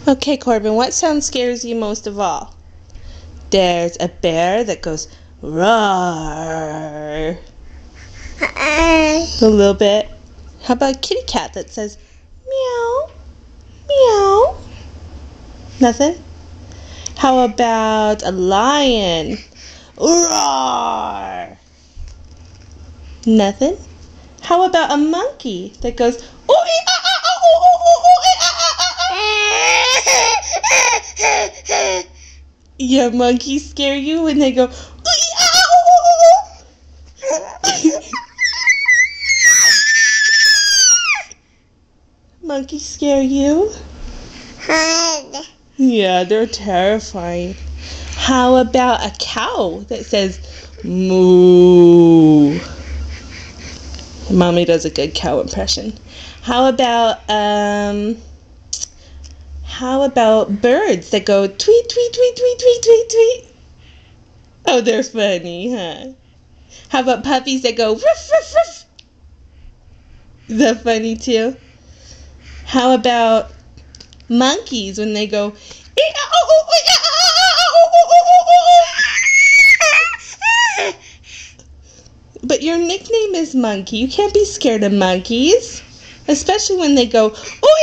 Okay, Corbin, what sound scares you most of all? There's a bear that goes roar. A little bit. How about a kitty cat that says meow, meow? Nothing? How about a lion? Roar. Nothing? How about a monkey that goes ooh ee ah ah ah ooh ooh ooh ooh ee ah ah ah ah? Yeah, monkeys scare you when they go ooh ee ah ah ooh ooh ooh ooh. Monkeys scare you? Yeah, they're terrifying. How about a cow that says moo? Mommy does a good cow impression. How about birds that go tweet, tweet, tweet, tweet, tweet, tweet, tweet? Oh, they're funny, huh? How about puppies that go ruff, ruff, ruff? Is that funny too? How about monkeys when they go but your nickname is Monkey. You can't be scared of monkeys. Especially when they go ooh